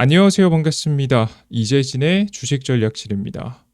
안녕하세요. 반갑습니다. 이재진의 주식전략실입니다.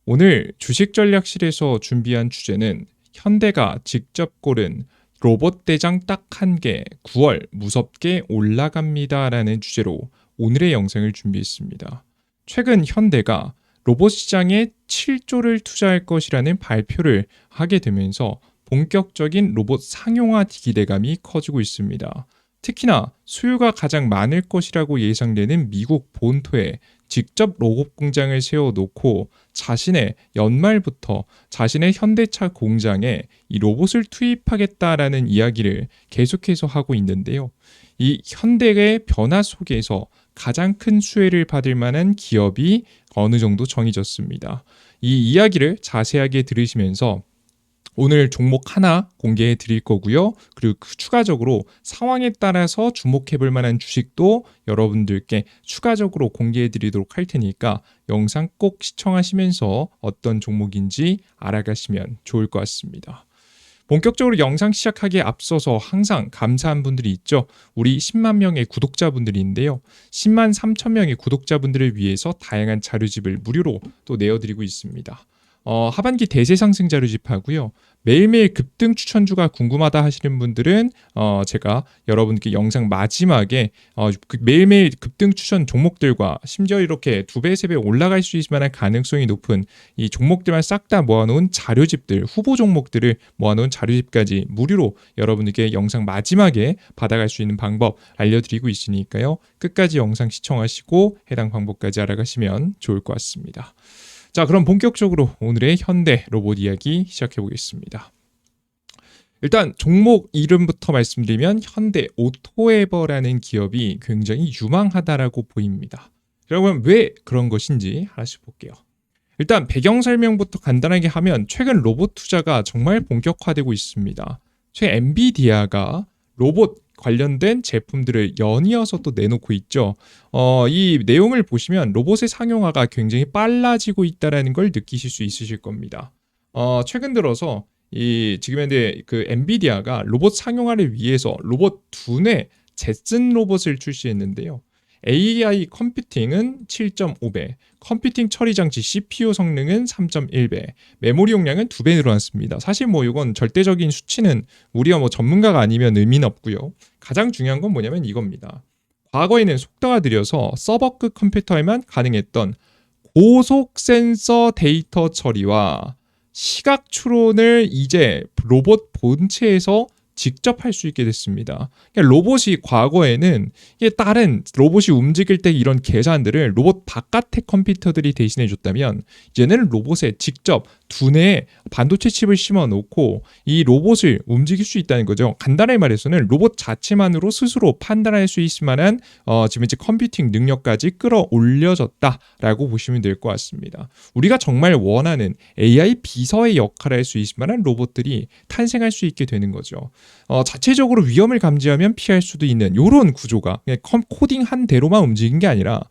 오늘 주식전략실에서 준비한 주제는 현대가 직접 고른 로봇 대장 딱 한 개 9월 무섭게 올라갑니다 라는 주제로 오늘의 영상을 준비했습니다. 최근 현대가 로봇 시장에 7조를 투자할 것이라는 발표를 하게 되면서 본격적인 로봇 상용화 기대감이 커지고 있습니다. 특히나 수요가 가장 많을 것이라고 예상되는 미국 본토에 직접 로봇 공장을 세워놓고 자신의 연말부터 자신의 현대차 공장에 이 로봇을 투입하겠다라는 이야기를 계속해서 하고 있는데요. 이 현대의 변화 속에서 가장 큰 수혜를 받을 만한 기업이 어느 정도 정해졌습니다. 이 이야기를 자세하게 들으시면서 오늘 종목 하나 공개해 드릴 거고요. 그리고 추가적으로 상황에 따라서 주목해 볼 만한 주식도 여러분들께 추가적으로 공개해 드리도록 할 테니까 영상 꼭 시청하시면서 어떤 종목인지 알아가시면 좋을 것 같습니다. 본격적으로 영상 시작하기에 앞서서 항상 감사한 분들이 있죠. 우리 10만 명의 구독자분들인데요. 10만 3천 명의 구독자분들을 위해서 다양한 자료집을 무료로 또 내어드리고 있습니다. 하반기 대세 상승 자료집하고요. 매일매일 급등 추천주가 궁금하다 하시는 분들은 제가 여러분께 영상 마지막에 매일매일 급등 추천 종목들과 심지어 이렇게 2배, 3배 올라갈 수 있을 만한 가능성이 높은 이 종목들만 싹 다 모아놓은 자료집들, 후보 종목들을 모아놓은 자료집까지 무료로 여러분에게 영상 마지막에 받아갈 수 있는 방법 알려드리고 있으니까요. 끝까지 영상 시청하시고 해당 방법까지 알아가시면 좋을 것 같습니다. 자, 그럼 본격적으로 오늘의 현대 로봇 이야기 시작해 보겠습니다. 일단 종목 이름부터 말씀드리면 현대 오토에버라는 기업이 굉장히 유망하다라고 보입니다. 그러면 왜 그런 것인지 하나씩 볼게요. 일단 배경 설명부터 간단하게 하면 최근 로봇 투자가 정말 본격화되고 있습니다. 최근 엔비디아가 로봇 관련된 제품들을 연이어서 또 내놓고 있죠. 이 내용을 보시면 로봇의 상용화가 굉장히 빨라지고 있다는 걸 느끼실 수 있으실 겁니다. 최근 들어서 지금 현재 그 엔비디아가 로봇 상용화를 위해서 로봇 두뇌 제슨 로봇을 출시했는데요. AI 컴퓨팅은 7.5배, 컴퓨팅 처리 장치 CPU 성능은 3.1배, 메모리 용량은 2배 늘어났습니다. 사실 이건 절대적인 수치는 우리가 전문가가 아니면 의미는 없고요. 가장 중요한 건 뭐냐면 이겁니다. 과거에는 속도가 느려서 서버급 컴퓨터에만 가능했던 고속 센서 데이터 처리와 시각 추론을 이제 로봇 본체에서 직접 할 수 있게 됐습니다. 그러니까 로봇이 과거에는 다른 로봇이 움직일 때 이런 계산들을 로봇 바깥의 컴퓨터들이 대신해 줬다면 이제는 로봇에 직접 두뇌에 반도체 칩을 심어 놓고 이 로봇을 움직일 수 있다는 거죠. 간단하게 말해서는 로봇 자체만으로 스스로 판단할 수 있을 만한 지금 이제 컴퓨팅 능력까지 끌어올려졌다라고 보시면 될 것 같습니다. 우리가 정말 원하는 AI 비서의 역할을 할 수 있을 만한 로봇들이 탄생할 수 있게 되는 거죠. 자체적으로 위험을 감지하면 피할 수도 있는 이런 구조가 그냥 코딩한 대로만 움직이는 게 아니라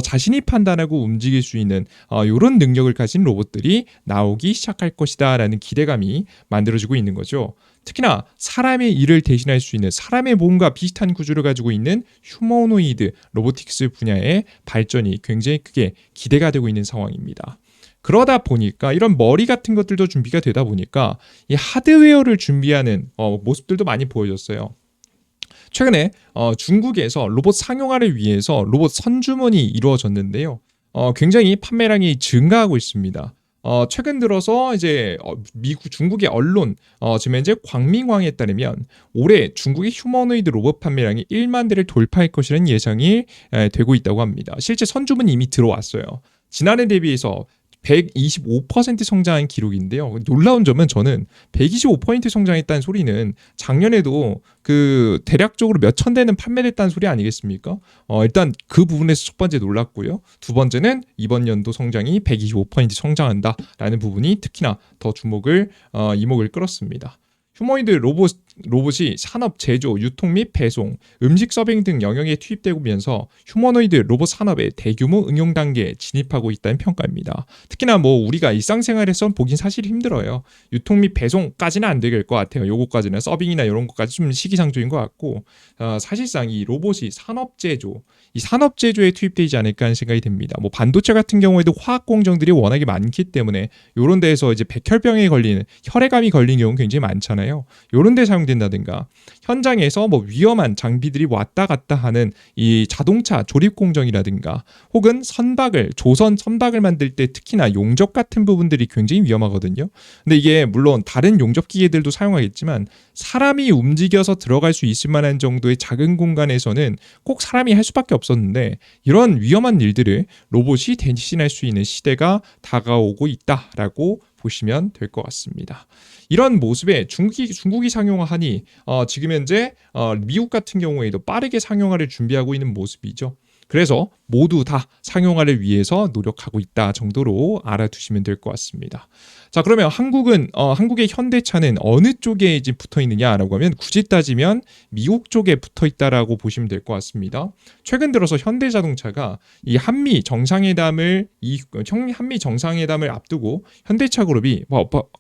자신이 판단하고 움직일 수 있는 이런 능력을 가진 로봇들이 나오기 시작할 것이다 라는 기대감이 만들어지고 있는 거죠. 특히나 사람의 일을 대신할 수 있는 사람의 몸과 비슷한 구조를 가지고 있는 휴머노이드 로보틱스 분야의 발전이 굉장히 크게 기대가 되고 있는 상황입니다. 그러다 보니까 이런 머리 같은 것들도 준비가 되다 보니까 이 하드웨어를 준비하는 모습들도 많이 보여졌어요. 최근에 중국에서 로봇 상용화를 위해서 로봇 선주문이 이루어졌는데요. 굉장히 판매량이 증가하고 있습니다. 최근 들어서 이제 중국의 언론 지금 현재 광민광에 따르면 올해 중국의 휴머노이드 로봇 판매량이 1만 대를 돌파할 것이라는 예상이 되고 있다고 합니다. 실제 선주문이 이미 들어왔어요. 지난해 대비해서 125% 성장한 기록인데요. 놀라운 점은 저는 125% 성장했다는 소리는 작년에도 그 대략적으로 몇천 대는 판매됐다는 소리 아니겠습니까? 일단 그 부분에서 첫 번째 놀랐고요. 두 번째는 이번 연도 성장이 125% 성장한다라는 부분이 특히나 더 이목을 끌었습니다. 휴머노이드 로봇 로봇이 산업 제조, 유통 및 배송, 음식 서빙 등 영역에 투입되면서 휴머노이드 로봇 산업의 대규모 응용 단계에 진입하고 있다는 평가입니다. 특히나 뭐 우리가 일상생활에서 보긴 사실 힘들어요. 유통 및 배송까지는 안 될 것 같아요. 요거까지는 서빙이나 이런 것까지 좀 시기상조인 것 같고 사실상 이 로봇이 산업 제조, 이 산업 제조에 투입되지 않을까 하는 생각이 듭니다. 뭐 반도체 같은 경우에도 화학 공정들이 워낙에 많기 때문에 이런 데에서 이제 백혈병에 걸리는 혈액암이 걸리는 경우 굉장히 많잖아요. 이런 데 사용된다든가 현장에서 뭐 위험한 장비들이 왔다 갔다 하는 이 자동차 조립 공정이라든가 혹은 조선 선박을 만들 때 특히나 용접 같은 부분들이 굉장히 위험하거든요. 근데 이게 물론 다른 용접 기계들도 사용하겠지만 사람이 움직여서 들어갈 수 있을 만한 정도의 작은 공간에서는 꼭 사람이 할 수밖에 없었는데 이런 위험한 일들을 로봇이 대신할 수 있는 시대가 다가오고 있다라고 보시면 될 것 같습니다. 이런 모습에 중국이 상용화하니 지금 현재 미국 같은 경우에도 빠르게 상용화를 준비하고 있는 모습이죠. 그래서 모두 다 상용화를 위해서 노력하고 있다 정도로 알아두시면 될 것 같습니다. 자, 그러면 한국의 현대차는 어느 쪽에 이제 붙어 있느냐라고 하면 굳이 따지면 미국 쪽에 붙어 있다라고 보시면 될 것 같습니다. 최근 들어서 현대자동차가 이 한미 정상회담을 앞두고 현대차 그룹이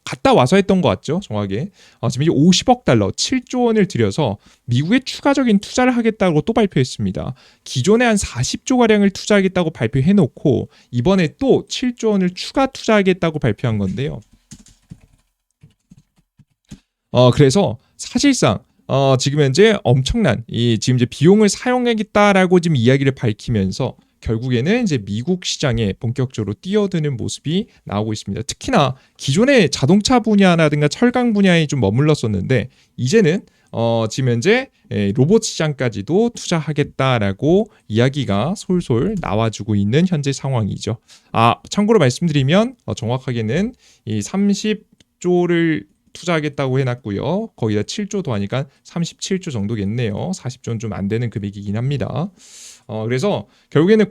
갔다 와서 했던 것 같죠, 정확하게. 지금 이제 50억 달러, 7조 원을 들여서 미국에 추가적인 투자를 하겠다고 또 발표했습니다. 기존에 한 40조 가량을 투자하겠다고 발표해놓고 이번에 또 7조 원을 추가 투자하겠다고 발표한 건데요. 그래서 사실상 지금 현재 엄청난 지금 이제 비용을 사용하겠다라고 지금 이야기를 밝히면서 결국에는 이제 미국 시장에 본격적으로 뛰어드는 모습이 나오고 있습니다. 특히나 기존의 자동차 분야라든가 철강 분야에 좀 머물렀었는데 이제는 지금 현재 로봇 시장까지도 투자하겠다라고 이야기가 솔솔 나와주고 있는 현재 상황이죠. 참고로 말씀드리면 정확하게는 이 30조를 투자하겠다고 해놨고요. 거기다 7조 더하니까 37조 정도겠네요. 40조는 좀 안 되는 금액이긴 합니다. 그래서 결국에는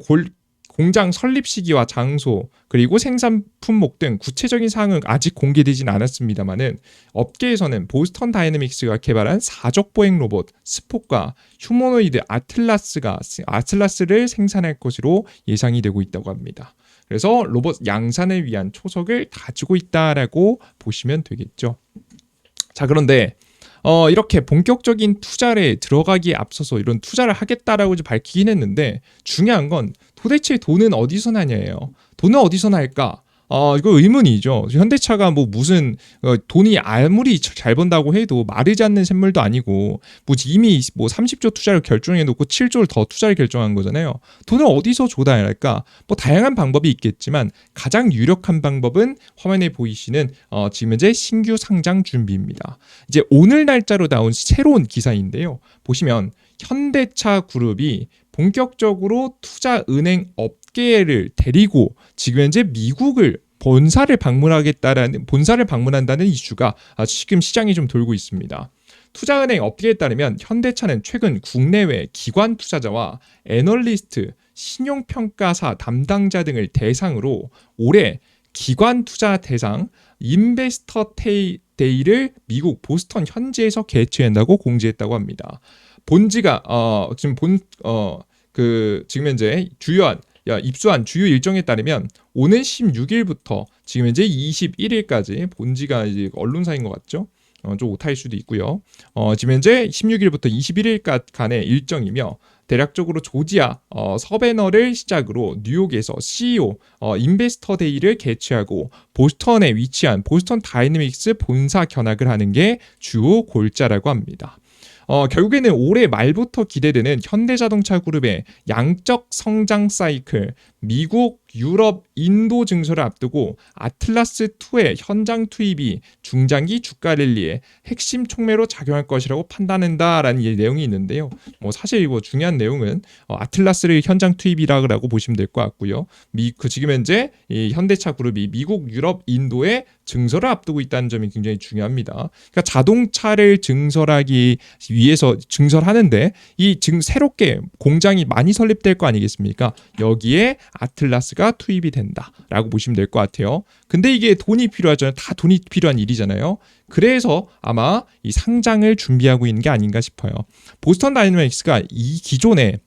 공장 설립 시기와 장소 그리고 생산 품목 등 구체적인 사항은 아직 공개되진 않았습니다만은 업계에서는 보스턴 다이내믹스가 개발한 사적 보행 로봇 스포과 휴머노이드 아틀라스를 생산할 것으로 예상이 되고 있다고 합니다. 그래서 로봇 양산을 위한 초석을 다지고 있다라고 보시면 되겠죠. 자, 그런데 이렇게 본격적인 투자에 들어가기에 앞서서 이런 투자를 하겠다라고 밝히긴 했는데 중요한 건 도대체 돈은 어디서 나냐예요. 돈은 어디서 날까? 이거 의문이죠. 현대차가 뭐 무슨 돈이 아무리 잘 번다고 해도 마르지 않는 샘물도 아니고 뭐 이미 뭐 30조 투자를 결정해 놓고 7조를 더 투자를 결정한 거잖아요. 돈을 어디서 조달해야 할까? 뭐 다양한 방법이 있겠지만 가장 유력한 방법은 화면에 보이시는 지금 현재 신규 상장 준비입니다. 이제 오늘 날짜로 나온 새로운 기사인데요. 보시면 현대차 그룹이 본격적으로 투자은행 업계를 데리고 지금 현재 미국을 본사를 방문한다는 이슈가 지금 시장이 좀 돌고 있습니다. 투자은행 업계에 따르면 현대차는 최근 국내외 기관 투자자와 애널리스트, 신용평가사 담당자 등을 대상으로 올해 기관 투자 대상 인베스터 데이를 미국 보스턴 현지에서 개최한다고 공지했다고 합니다. 본지가 지금 현재 입수한 주요 일정에 따르면 오는 16일부터 지금 현재 21일까지 본지가 이제 언론사인 것 같죠? 좀 오타일 수도 있고요. 지금 현재 16일부터 21일간의 일정이며 대략적으로 조지아 서베너를 시작으로 뉴욕에서 CEO 인베스터 데이를 개최하고 보스턴에 위치한 보스턴 다이내믹스 본사 견학을 하는 게 주 골자라고 합니다. 결국에는 올해 말부터 기대되는 현대자동차 그룹의 양적 성장 사이클, 미국, 유럽, 인도 증설을 앞두고 아틀라스2의 현장 투입이 중장기 주가 랠리에 핵심 촉매로 작용할 것이라고 판단한다라는 내용이 있는데요. 사실 중요한 내용은 아틀라스를 현장 투입이라고 보시면 될 것 같고요. 지금 현재 이 현대차 그룹이 미국, 유럽, 인도에 증설을 앞두고 있다는 점이 굉장히 중요합니다. 그러니까 자동차를 증설하기 위해서 증설하는데 새롭게 공장이 많이 설립될 거 아니겠습니까? 여기에 아틀라스가 다이내믹스가 투입이 된다라고 보시면 될 것 같아요. 근데 이게 돈이 필요하잖아요. 다 돈이 필요한 일이잖아요. 그래서 아마 이 상장을 준비하고 있는 게 아닌가 싶어요. 보스턴 다이내믹스가 이 기존에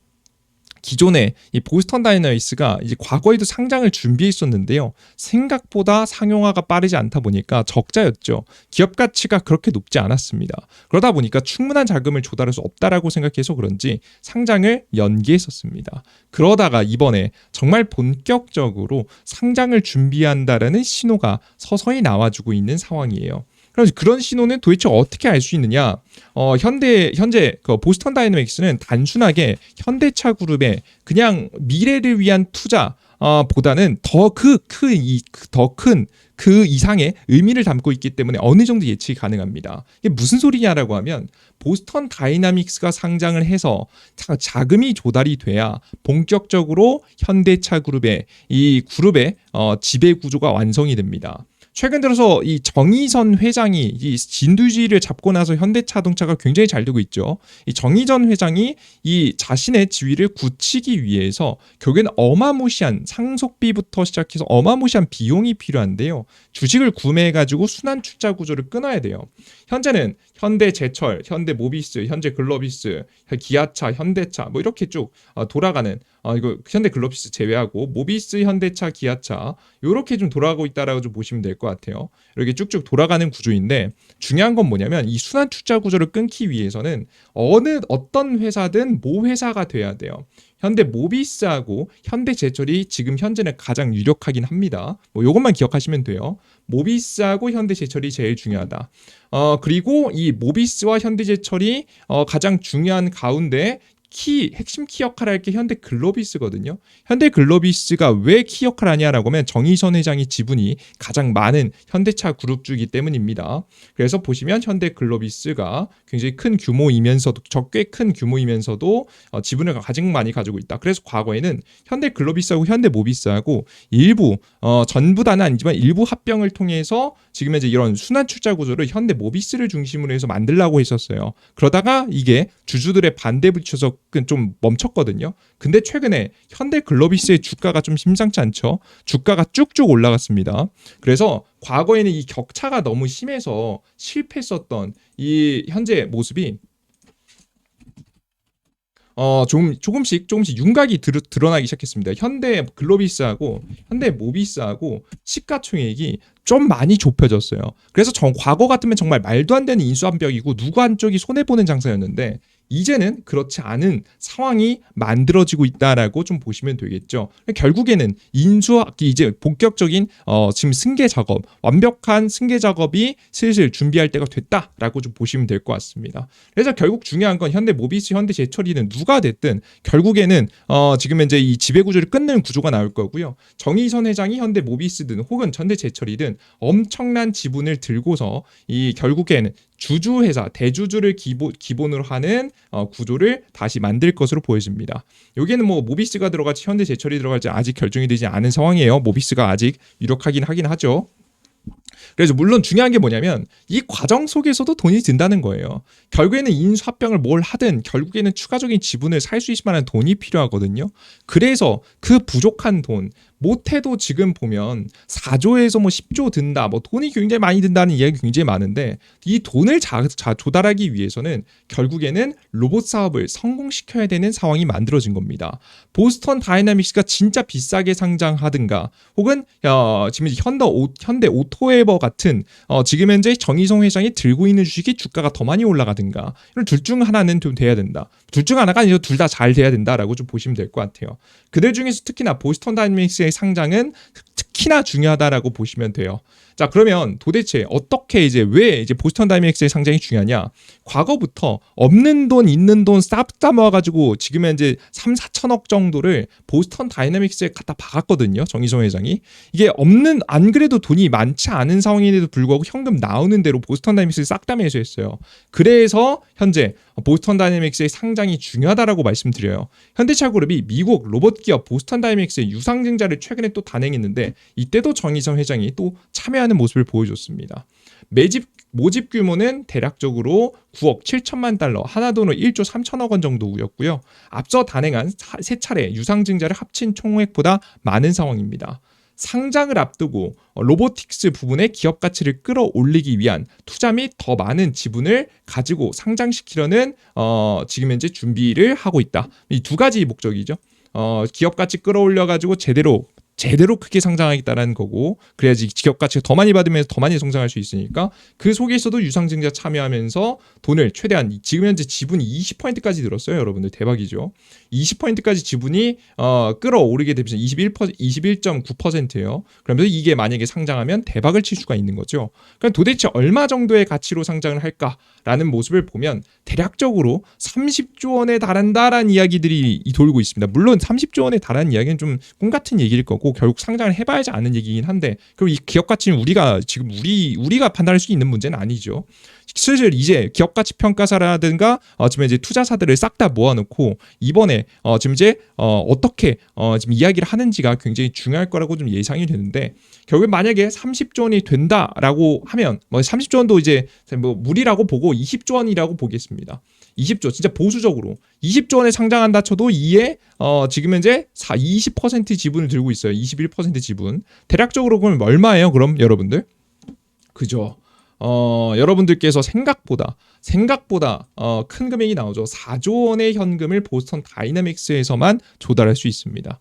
이 보스턴 다이내믹스가 이제 과거에도 상장을 준비했었는데요. 생각보다 상용화가 빠르지 않다 보니까 적자였죠. 기업 가치가 그렇게 높지 않았습니다. 그러다 보니까 충분한 자금을 조달할 수 없다라고 생각해서 그런지 상장을 연기했었습니다. 그러다가 이번에 정말 본격적으로 상장을 준비한다라는 신호가 서서히 나와주고 있는 상황이에요. 그런 신호는 도대체 어떻게 알 수 있느냐? 현재 그 보스턴 다이내믹스는 단순하게 현대차 그룹의 그냥 미래를 위한 투자 보다는 더 큰 그 이상의 의미를 담고 있기 때문에 어느 정도 예측이 가능합니다. 이게 무슨 소리냐라고 하면 보스턴 다이나믹스가 상장을 해서 자금이 조달이 돼야 본격적으로 현대차 그룹의 지배 구조가 완성이 됩니다. 최근 들어서 이 정의선 회장이 이 진두지휘를 잡고 나서 현대자동차가 굉장히 잘 되고 있죠. 이 정의선 회장이 이 자신의 지위를 굳히기 위해서 결국엔 어마무시한 상속비부터 시작해서 어마무시한 비용이 필요한데요. 주식을 구매해가지고 순환 출자 구조를 끊어야 돼요. 현재는 현대제철, 현대모비스, 현재글로비스, 기아차, 현대차 뭐 이렇게 쭉 돌아가는 이거 현대글로비스 제외하고 모비스, 현대차, 기아차 이렇게 좀 돌아가고 있다라고 좀 보시면 될 것 같아요. 이렇게 쭉쭉 돌아가는 구조인데 중요한 건 뭐냐면 이 순환 출자 구조를 끊기 위해서는 어떤 회사든 모 회사가 돼야 돼요. 현대모비스하고 현대제철이 지금 현재는 가장 유력하긴 합니다. 뭐 이것만 기억하시면 돼요. 모비스하고 현대제철이 제일 중요하다. 그리고 이 모비스와 현대제철이 가장 중요한 가운데 핵심 키 역할을 할 게 현대글로비스거든요. 현대글로비스가 왜 키 역할을 하냐라고 하면 정의선 회장의 지분이 가장 많은 현대차 그룹주이기 때문입니다. 그래서 보시면 현대글로비스가 굉장히 큰 규모이면서도 꽤 큰 규모이면서도 지분을 가장 많이 가지고 있다. 그래서 과거에는 현대글로비스하고 현대모비스하고 일부 전부 다는 아니지만 일부 합병을 통해서 지금 이제 이런 순환 출자 구조를 현대모비스를 중심으로 해서 만들려고 했었어요. 그러다가 이게 주주들의 반대 붙여서 좀 멈췄거든요. 근데 최근에 현대글로비스의 주가가 좀 심상치 않죠. 주가가 쭉쭉 올라갔습니다. 그래서 과거에는 이 격차가 너무 심해서 실패했었던 이 현재 모습이 조금씩 윤곽이 드러나기 시작했습니다. 현대글로비스하고 현대모비스하고 시가총액이 좀 많이 좁혀졌어요. 그래서 과거 같으면 정말 말도 안 되는 인수합병이고 누구 한쪽이 손해보는 장사였는데 이제는 그렇지 않은 상황이 만들어지고 있다라고 좀 보시면 되겠죠. 결국에는 이제 본격적인 지금 완벽한 승계 작업이 슬슬 준비할 때가 됐다라고 좀 보시면 될 것 같습니다. 그래서 결국 중요한 건 현대모비스, 현대제철이는 누가 됐든 결국에는 지금 현재 이 지배구조를 끊는 구조가 나올 거고요. 정의선 회장이 현대모비스든 혹은 현대제철이든 엄청난 지분을 들고서 이 결국에는 주주회사, 대주주를 기본으로 하는 구조를 다시 만들 것으로 보여집니다. 여기에는 뭐 모비스가 들어갈지 현대제철이 들어갈지 아직 결정이 되지 않은 상황이에요. 모비스가 아직 유력하긴 하긴 하죠. 그래서 물론 중요한 게 뭐냐면 이 과정 속에서도 돈이 든다는 거예요. 결국에는 인수합병을 뭘 하든 결국에는 추가적인 지분을 살 수 있을 만한 돈이 필요하거든요. 그래서 그 부족한 돈 못해도 지금 보면 4조에서 뭐 10조 든다, 뭐 돈이 굉장히 많이 든다는 이야기 굉장히 많은데 이 돈을 조달하기 위해서는 결국에는 로봇 사업을 성공시켜야 되는 상황이 만들어진 겁니다. 보스턴 다이나믹스가 진짜 비싸게 상장하든가 혹은 지금 현대 오토웨버 같은 지금 현재 정의성 회장이 들고 있는 주식이 주가가 더 많이 올라가든가 이런 둘 중 하나는 좀 돼야 된다. 둘 중 하나가 아니라 둘 다 잘 돼야 된다라고 좀 보시면 될 것 같아요. 그들 중에서 특히나 보스턴 다이내믹스의 상장은 특히나 중요하다라고 보시면 돼요. 자, 그러면 도대체 왜 보스턴 다이내믹스의 상장이 중요하냐? 과거부터 없는 돈, 있는 돈 싹 다 모아가지고 지금 현재 3, 4천억 정도를 보스턴 다이내믹스에 갖다 박았거든요. 정의성 회장이. 이게 안 그래도 돈이 많지 않은 상황인데도 불구하고 현금 나오는 대로 보스턴 다이내믹스를 싹 다 매수했어요. 그래서 현재 보스턴 다이내믹스의 상장이 중요하다라고 말씀드려요. 현대차 그룹이 미국 로봇 기업 보스턴 다이내믹스의 유상증자를 최근에 또 단행했는데 이때도 정의성 회장이 또 참여하는 모습을 보여줬습니다. 모집 규모는 대략적으로 9억 7천만 달러, 하나 돈으로 1조 3천억 원 정도였고요. 앞서 단행한 세 차례 유상증자를 합친 총액보다 많은 상황입니다. 상장을 앞두고 로보틱스 부분의 기업 가치를 끌어올리기 위한 투자 및 더 많은 지분을 가지고 상장시키려는 지금 현재 준비를 하고 있다. 이 두 가지 목적이죠. 기업 가치 끌어올려 가지고 제대로 크게 상장하겠다라는 거고, 그래야지 기업 가치가 더 많이 받으면서 더 많이 성장할 수 있으니까 그 속에서도 유상증자 참여하면서 돈을 최대한, 지금 현재 지분이 20%까지 늘었어요. 여러분들 대박이죠. 20%까지 지분이 끌어오르게 되면서 21.9%예요. 그러면서 이게 만약에 상장하면 대박을 칠 수가 있는 거죠. 그럼 도대체 얼마 정도의 가치로 상장을 할까라는 모습을 보면 대략적으로 30조 원에 달한다라는 이야기들이 돌고 있습니다. 물론 30조 원에 달하는 이야기는 좀 꿈 같은 얘기일 거고 결국 상장을 해봐야지 아는 얘기긴 한데, 그럼 이 기업 가치는 우리가 지금 우리가 판단할 수 있는 문제는 아니죠. 슬슬 이제 기업 가치 평가사라든가 지금 이제 투자사들을 싹 다 모아놓고 이번에 지금 이제 어떻게 지금 이야기를 하는지가 굉장히 중요할 거라고 좀 예상이 되는데, 결국 만약에 30조 원이 된다라고 하면 30조 원도 이제 뭐 무리라고 보고 20조 원이라고 보겠습니다. 20조 진짜 보수적으로 20조 원에 상장한다 쳐도 이에 지금 현재 20% 지분을 들고 있어요. 21% 지분. 대략적으로 그럼 얼마예요? 그럼 여러분들? 그죠? 여러분들께서 생각보다 큰 금액이 나오죠. 4조 원의 현금을 보스턴 다이내믹스에서만 조달할 수 있습니다.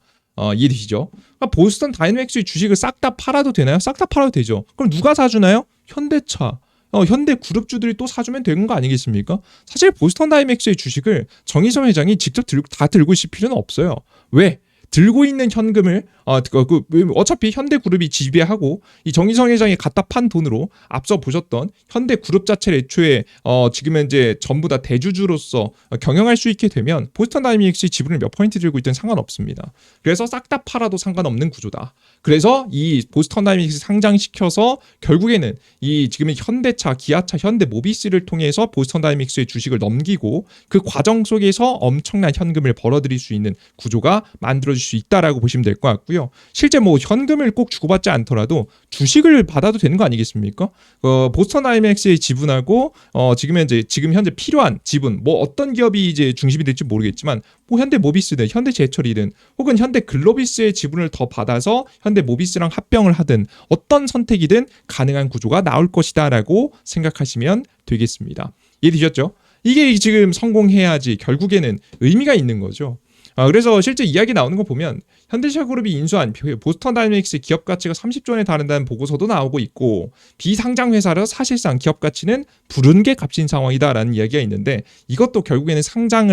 이해되시죠? 그러니까 보스턴 다이내믹스의 주식을 싹 다 팔아도 되나요? 싹 다 팔아도 되죠. 그럼 누가 사주나요? 현대차. 현대 그룹주들이 또 사주면 되는 거 아니겠습니까? 사실 보스턴 다이내믹스의 주식을 정의선 회장이 직접 다 들고 있을 필요는 없어요. 왜? 들고 있는 현금을 어차피 현대그룹이 지배하고 이 정의성 회장이 갖다 판 돈으로 앞서 보셨던 현대그룹 자체를 애초에 지금 현재 전부 다 대주주로서 경영할 수 있게 되면 보스턴 다이내믹스의 지분을 몇 퍼센트 들고 있든 상관없습니다. 그래서 싹 다 팔아도 상관없는 구조다. 그래서 이 보스턴 다이내믹스 상장시켜서 결국에는 이 지금 현대차, 기아차, 현대모비스를 통해서 보스턴 다이내믹스의 주식을 넘기고 그 과정 속에서 엄청난 현금을 벌어들일 수 있는 구조가 만들어질 수 있다라고 보시면 될 것 같고요. 실제 뭐 현금을 꼭 주고받지 않더라도 주식을 받아도 되는 거 아니겠습니까? 보스턴 다이내믹스의 지분하고 지금 현재 필요한 지분, 뭐 어떤 기업이 이제 중심이 될지 모르겠지만 뭐 현대모비스든 현대제철이든 혹은 현대글로비스의 지분을 더 받아서 현대모비스랑 합병을 하든 어떤 선택이든 가능한 구조가 나올 것이다라고 생각하시면 되겠습니다. 이해되셨죠? 이게 지금 성공해야지 결국에는 의미가 있는 거죠. 그래서 실제 이야기 나오는 거 보면 현대차그룹이 인수한 보스턴 다이내믹스 기업 가치가 30조 원에 달한다는 보고서도 나오고 있고, 비상장 회사라 사실상 기업 가치는 부른 게 값인 상황이다라는 이야기가 있는데, 이것도 결국에는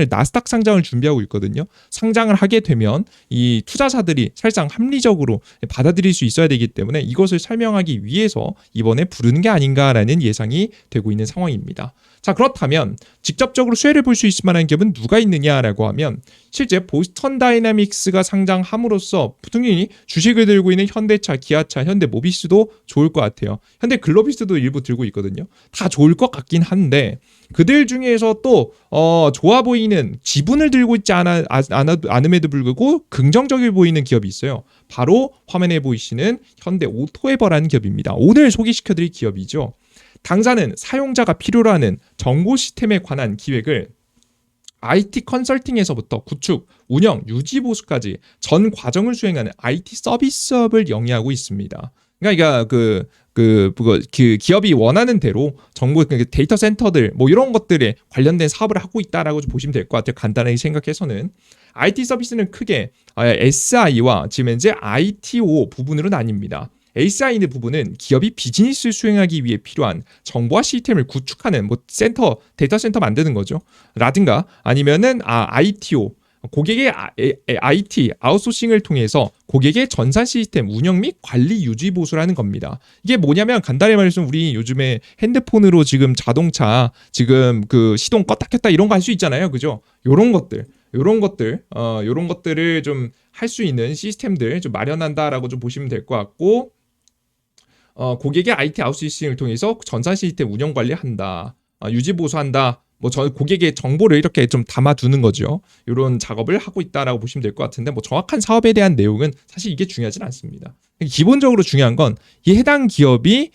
나스닥 상장을 준비하고 있거든요. 상장을 하게 되면 이 투자사들이 사실상 합리적으로 받아들일 수 있어야 되기 때문에 이것을 설명하기 위해서 이번에 부르는 게 아닌가라는 예상이 되고 있는 상황입니다. 자, 그렇다면 직접적으로 수혜를 볼 수 있을 만한 기업은 누가 있느냐라고 하면 실제 보스턴 다이내믹스가 상장함으로써 당연히 주식을 들고 있는 현대차, 기아차, 현대모비스도 좋을 것 같아요. 현대글로비스도 일부 들고 있거든요. 다 좋을 것 같긴 한데 그들 중에서 또 좋아 보이는 지분을 들고 있지 않음에도 불구하고 긍정적이 보이는 기업이 있어요. 바로 화면에 보이시는 현대오토에버라는 기업입니다. 오늘 소개시켜드릴 기업이죠. 당사는 사용자가 필요로 하는 정보 시스템에 관한 기획을 IT 컨설팅에서부터 구축, 운영, 유지 보수까지 전 과정을 수행하는 IT 서비스업을 영위하고 있습니다. 그러니까 그 기업이 원하는 대로 정보 데이터 센터들 뭐 이런 것들에 관련된 사업을 하고 있다라고 좀 보시면 될 것 같아요. 간단하게 생각해서는 IT 서비스는 크게 SI와 지금 현재 ITO 부분으로 나뉩니다. SI의 부분은 기업이 비즈니스를 수행하기 위해 필요한 정보화 시스템을 구축하는 뭐 데이터 센터 만드는 거죠. 라든가 아니면은 ITO, 고객의 IT 아웃소싱을 통해서 고객의 전산 시스템 운영 및 관리 유지 보수라는 겁니다. 이게 뭐냐면 간단히 말해서 우리 요즘에 핸드폰으로 지금 자동차 지금 그 시동 껐다 켰다 이런 거 할 수 있잖아요. 그죠? 요런 것들을 좀 할 수 있는 시스템들 좀 마련한다라고 좀 보시면 될 것 같고, 고객의 IT 아웃소싱을 통해서 전산 시스템 운영 관리한다, 유지 보수한다, 뭐 저 고객의 정보를 이렇게 좀 담아두는 거죠. 이런 작업을 하고 있다라고 보시면 될 것 같은데 뭐 정확한 사업에 대한 내용은 사실 이게 중요하진 않습니다. 기본적으로 중요한 건 이 해당 기업이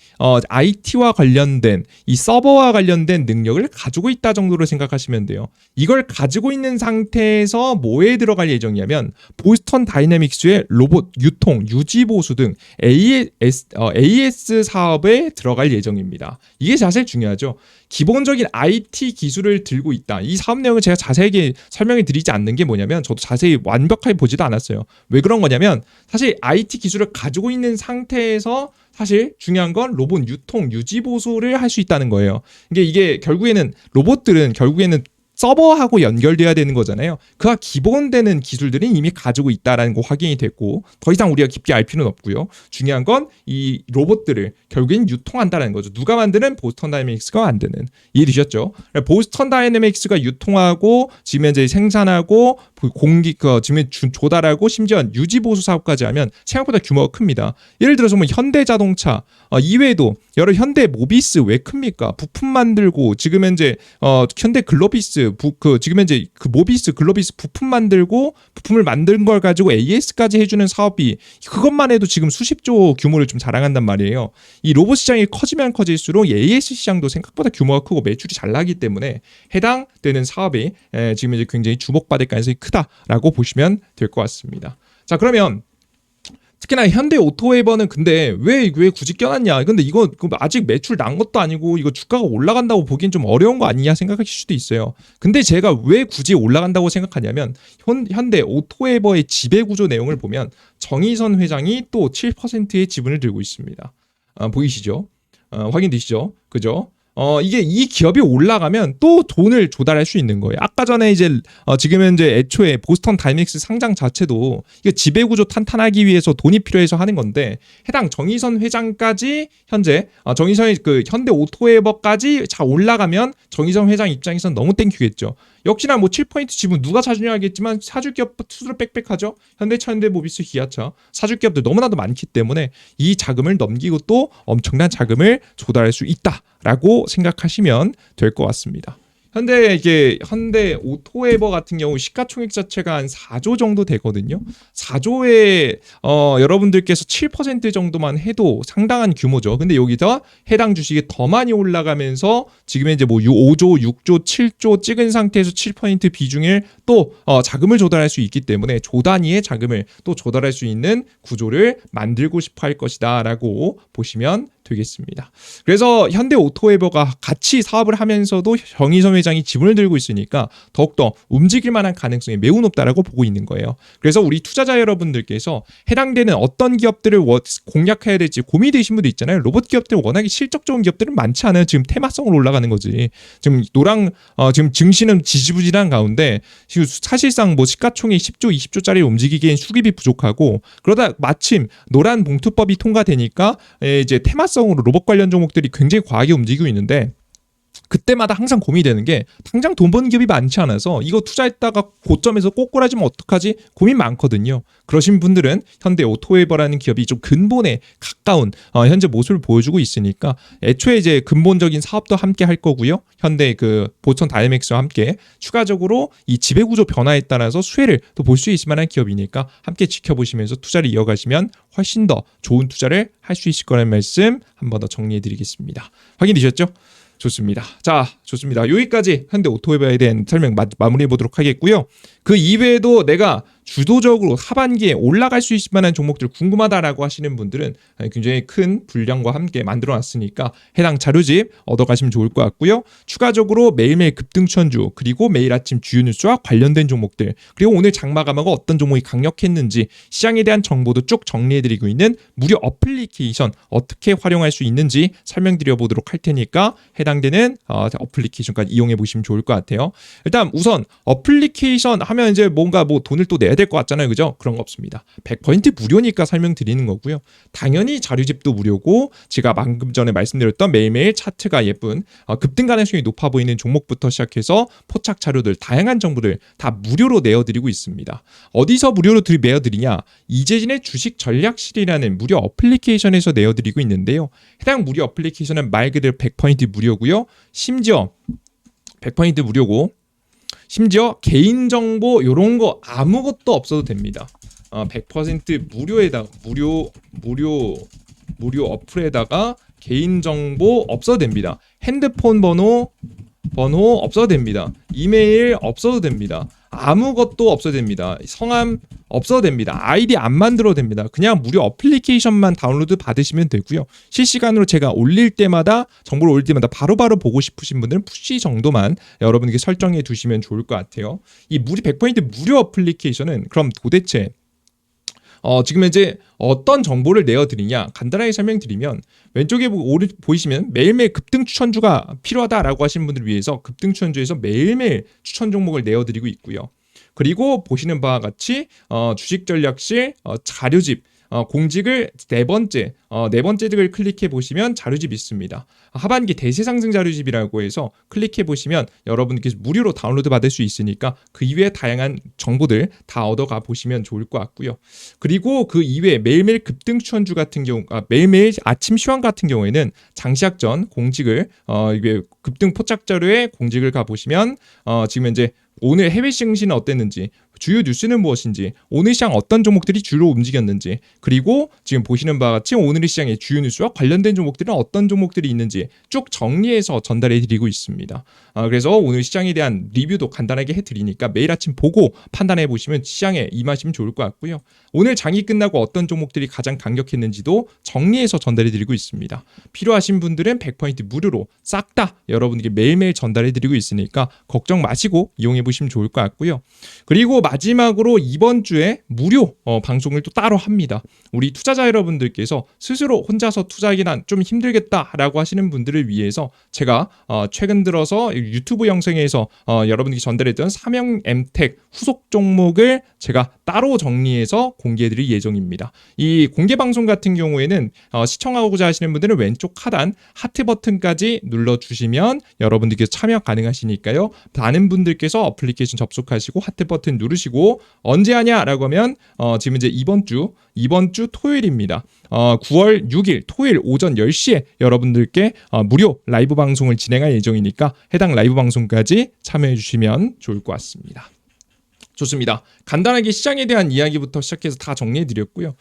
IT와 관련된 이 서버와 관련된 능력을 가지고 있다 정도로 생각하시면 돼요. 이걸 가지고 있는 상태에서 뭐에 들어갈 예정이냐면 보스턴 다이내믹스의 로봇 유통, 유지 보수 등 AS 사업에 들어갈 예정입니다. 이게 사실 중요하죠. 기본적인 IT 기술을 들고 있다. 이 사업 내용을 제가 자세하게 설명해 드리지 않는 게 뭐냐면 저도 자세히 완벽하게 보지도 않았어요. 왜 그런 거냐면 사실 IT 기술을 가지고 있는 상태에서 사실 중요한 건 로봇 유통, 유지 보수를 할 수 있다는 거예요. 이게 결국에는 로봇들은 결국에는 서버하고 연결돼야 되는 거잖아요. 그와 기본되는 기술들이 이미 가지고 있다라는 거 확인이 됐고 더 이상 우리가 깊게 알 필요는 없고요. 중요한 건 이 로봇들을 결국엔 유통한다는 거죠. 누가 만드는? 보스턴 다이내믹스가 만드는. 이해되셨죠? 보스턴 다이내믹스가 유통하고 지금 현재 생산하고 지금 조달하고 심지어 유지 보수 사업까지 하면 생각보다 규모가 큽니다. 예를 들어서 뭐 현대자동차 이외에도 여러 현대 모비스 왜 큽니까? 부품 만들고 지금 현재 현대 글로비스 지금 현재 그 모비스 글로비스 부품 만들고 부품을 만든 걸 가지고 AS까지 해주는 사업이 그것만 해도 지금 수십조 규모를 좀 자랑한단 말이에요. 이 로봇 시장이 커지면 커질수록 AS 시장도 생각보다 규모가 크고 매출이 잘 나기 때문에 해당되는 사업이 지금 이제 굉장히 주목받을 가능성이 크다라고 보시면 될 것 같습니다. 자, 그러면 특히나 현대 오토웨이버는 근데 왜 굳이 껴놨냐? 근데 이거 아직 매출 난 것도 아니고 이거 주가가 올라간다고 보기엔 좀 어려운 거 아니냐 생각하실 수도 있어요. 근데 제가 왜 굳이 올라간다고 생각하냐면 현대 오토웨이버의 지배구조 내용을 보면 정의선 회장이 또 7%의 지분을 들고 있습니다. 보이시죠? 확인되시죠? 그죠? 이게 이 기업이 올라가면 또 돈을 조달할 수 있는 거예요. 아까 전에 이제 지금 현재 애초에 보스턴 다이내믹스 상장 자체도 이게 지배구조 탄탄하기 위해서 돈이 필요해서 하는 건데 해당 정의선 회장까지 현재 정의선의 그 현대 오토웨이버까지 자 올라가면 정의선 회장 입장에서는 너무 땡큐겠죠. 역시나 뭐 7% 지분 누가 사주냐 하겠지만 사줄 기업 투수로 빽빽하죠. 현대차, 현대모비스, 기아차 사줄 기업들 너무나도 많기 때문에 이 자금을 넘기고 또 엄청난 자금을 조달할 수 있다라고 생각하시면 될 것 같습니다. 현대 오토웨이버 같은 경우 시가총액 자체가 한 4조 정도 되거든요. 4조에 여러분들께서 7% 정도만 해도 상당한 규모죠. 근데 여기서 해당 주식이 더 많이 올라가면서 지금 이제 뭐 5조, 6조, 7조 찍은 상태에서 7% 비중을 또 자금을 조달할 수 있기 때문에 조 단위의 자금을 또 조달할 수 있는 구조를 만들고 싶어 할 것이다라고 보시면 되겠습니다. 그래서 현대 오토웨이버가 같이 사업을 하면서도 정의선 회장이 지분을 들고 있으니까 더욱더 움직일 만한 가능성이 매우 높다라고 보고 있는 거예요. 그래서 우리 투자자 여러분들께서 해당되는 어떤 기업들을 공략해야 될지 고민되신 분도 있잖아요. 로봇 기업들 워낙에 실적 좋은 기업들은 많지 않아요. 지금 테마성으로 올라가는 거지. 지금 지금 증시는 지지부진한 가운데 지금 사실상 뭐 시가총액 10조, 20조짜리 움직이기엔 수급이 부족하고 그러다 마침 노란 봉투법이 통과되니까 이제 테마성으로 로봇 관련 종목들이 굉장히 과하게 움직이고 있는데 그때마다 항상 고민이 되는 게 당장 돈 버는 기업이 많지 않아서 이거 투자했다가 고점에서 꼬꾸라지면 어떡하지? 고민 많거든요. 그러신 분들은 현대 오토웨이버라는 기업이 좀 근본에 가까운 현재 모습을 보여주고 있으니까 애초에 이제 근본적인 사업도 함께 할 거고요. 현대 그 보스턴 다이내믹스와 함께 추가적으로 이 지배구조 변화에 따라서 수혜를 또 볼 수 있을 만한 기업이니까 함께 지켜보시면서 투자를 이어가시면 훨씬 더 좋은 투자를 할 수 있을 거라는 말씀 한 번 더 정리해 드리겠습니다. 확인되셨죠? 좋습니다. 자, 좋습니다. 여기까지 현대 오토웨이버에 대한 설명 마무리해 보도록 하겠고요. 그 이외에도 내가 주도적으로 하반기에 올라갈 수 있을 만한 종목들 궁금하다라고 하시는 분들은 굉장히 큰 분량과 함께 만들어 놨으니까 해당 자료집 얻어가시면 좋을 것 같고요. 추가적으로 매일매일 급등천주 그리고 매일 아침 주요 뉴스와 관련된 종목들 그리고 오늘 장마감하고 어떤 종목이 강력했는지 시장에 대한 정보도 쭉 정리해드리고 있는 무료 어플리케이션 어떻게 활용할 수 있는지 설명드려 보도록 할 테니까 해당되는 어플리케이션까지 이용해 보시면 좋을 것 같아요. 일단 우선 어플리케이션 하면 이제 뭔가 뭐 돈을 또 내야 될 것 같잖아요. 그죠? 그런 거 없습니다. 100% 무료니까 설명드리는 거고요. 당연히 자료집도 무료고 제가 방금 전에 말씀드렸던 매일매일 차트가 예쁜 급등 가능성이 높아 보이는 종목부터 시작해서 포착 자료들 다양한 정보들 다 무료로 내어드리고 있습니다. 어디서 무료로 내어드리냐? 이재진의 주식 전략실이라는 무료 어플리케이션에서 내어드리고 있는데요. 해당 무료 어플리케이션은 말 그대로 100% 무료고요. 심지어 100% 무료고, 심지어 개인정보 요런 거 아무것도 없어도 됩니다. 100% 무료에다가 무료 어플에다가 개인정보 없어도 됩니다. 핸드폰 번호 없어도 됩니다. 이메일 없어도 됩니다. 아무것도 없어도 됩니다. 성함 없어도 됩니다. 아이디 안 만들어도 됩니다. 그냥 무료 어플리케이션만 다운로드 받으시면 되고요. 실시간으로 제가 정보를 올릴 때마다 바로바로 보고 싶으신 분들은 푸시 정도만 여러분에게 설정해 두시면 좋을 것 같아요. 이 100% 무료 어플리케이션은 그럼 도대체 지금 이제 어떤 정보를 내어드리냐 간단하게 설명드리면, 왼쪽에 보이시면 매일매일 급등 추천주가 필요하다라고 하시는 분들을 위해서 급등 추천주에서 매일매일 추천 종목을 내어드리고 있고요. 그리고 보시는 바와 같이 주식전략실 자료집 공직을 네 번째 득을 클릭해 보시면 자료집 있습니다. 하반기 대세상승 자료집이라고 해서 클릭해 보시면 여러분께서 무료로 다운로드 받을 수 있으니까 그 이외에 다양한 정보들 다 얻어가 보시면 좋을 것 같고요. 그리고 그 이외에 매일매일 급등 추천주 같은 경우, 매일매일 아침 시황 같은 경우에는 장시작 전 공직을 이게 급등 포착 자료에 공직을 가 보시면 지금 현재 오늘 해외 증시는 어땠는지, 주요 뉴스는 무엇인지, 오늘 시장 어떤 종목들이 주로 움직였는지, 그리고 지금 보시는 바와 같이 오늘 시장의 주요 뉴스와 관련된 종목들은 어떤 종목들이 있는지 쭉 정리해서 전달해 드리고 있습니다. 그래서 오늘 시장에 대한 리뷰도 간단하게 해드리니까 매일 아침 보고 판단해 보시면 시장에 임하시면 좋을 것 같고요. 오늘 장이 끝나고 어떤 종목들이 가장 강력했는지도 정리해서 전달해 드리고 있습니다. 필요하신 분들은 100% 무료로 싹 다 여러분에게 매일매일 전달해 드리고 있으니까 걱정 마시고 이용해 보시면 좋을 것 같고요. 그리고 마지막으로 이번 주에 무료 방송을 또 따로 합니다. 우리 투자자 여러분들께서 스스로 혼자서 투자하기는 좀 힘들겠다라고 하시는 분들을 위해서 제가 최근 들어서 유튜브 영상에서 여러분들께 전달했던 삼형 엠텍 후속 종목을 제가 따로 정리해서 공개해드릴 예정입니다. 이 공개 방송 같은 경우에는 시청하고자 하시는 분들은 왼쪽 하단 하트 버튼까지 눌러주시면 여러분들께서 참여 가능하시니까요. 많은 분들께서 어플리케이션 접속하시고 하트 버튼 누르시고 언제 하냐라고 하면 지금 이제 이번 주 토요일입니다. 9월 6일 토요일 오전 10시에 여러분들께 무료 라이브 방송을 진행할 예정이니까 해당 라이브 방송까지 참여해 주시면 좋을 것 같습니다. 좋습니다. 간단하게 시장에 대한 이야기부터 시작해서 다 정리해 드렸고요.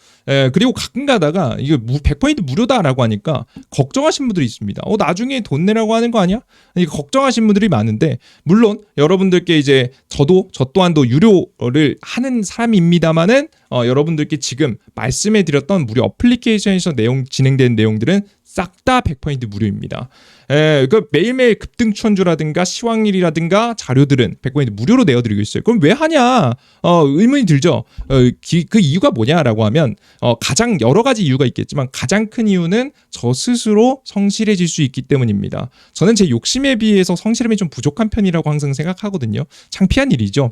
그리고 가끔 가다가 이거 100% 무료다라고 하니까 걱정하신 분들이 있습니다. 나중에 돈 내라고 하는 거 아니야? 걱정하신 분들이 많은데, 물론 여러분들께 이제 저 또한도 유료를 하는 사람입니다만은 여러분들께 지금 말씀해 드렸던 무료 어플리케이션에서 진행된 내용들은 싹 다 100% 무료입니다. 그 매일매일 급등 추천주라든가 시황일이라든가 자료들은 100% 무료로 내어드리고 있어요. 그럼 왜 하냐? 의문이 들죠. 그 이유가 뭐냐라고 하면 가장 여러 가지 이유가 있겠지만 가장 큰 이유는 저 스스로 성실해질 수 있기 때문입니다. 저는 제 욕심에 비해서 성실함이 좀 부족한 편이라고 항상 생각하거든요. 창피한 일이죠.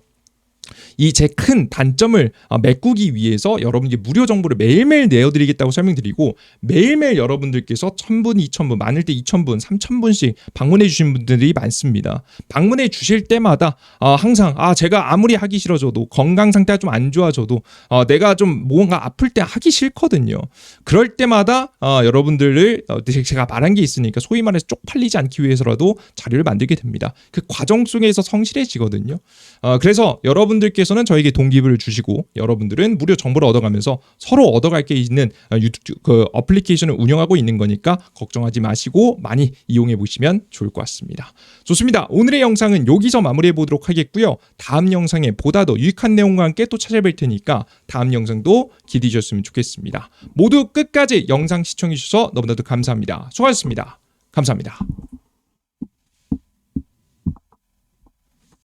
이 제 큰 단점을 메꾸기 위해서 여러분께 무료 정보를 매일매일 내어드리겠다고 설명드리고, 매일매일 여러분들께서 1000분, 2000분, 많을 때 2000분, 3000분씩 방문해 주신 분들이 많습니다. 방문해 주실 때마다 항상 제가 아무리 하기 싫어져도, 건강 상태가 좀 안 좋아져도, 내가 좀 뭔가 아플 때 하기 싫거든요. 그럴 때마다 여러분들을 제가 말한 게 있으니까 소위 말해서 쪽팔리지 않기 위해서라도 자료를 만들게 됩니다. 그 과정 속에서 성실해지거든요. 그래서 여러분들께서는 저에게 동기부여를 주시고 여러분들은 무료 정보를 얻어가면서 서로 얻어갈 게 있는 유튜브 어플리케이션을 운영하고 있는 거니까 걱정하지 마시고 많이 이용해 보시면 좋을 것 같습니다. 좋습니다. 오늘의 영상은 여기서 마무리해 보도록 하겠고요. 다음 영상에 보다 더 유익한 내용과 함께 또 찾아뵐 테니까 다음 영상도 기대해 주셨으면 좋겠습니다. 모두 끝까지 영상 시청해 주셔서 너무나도 감사합니다. 수고하셨습니다. 감사합니다.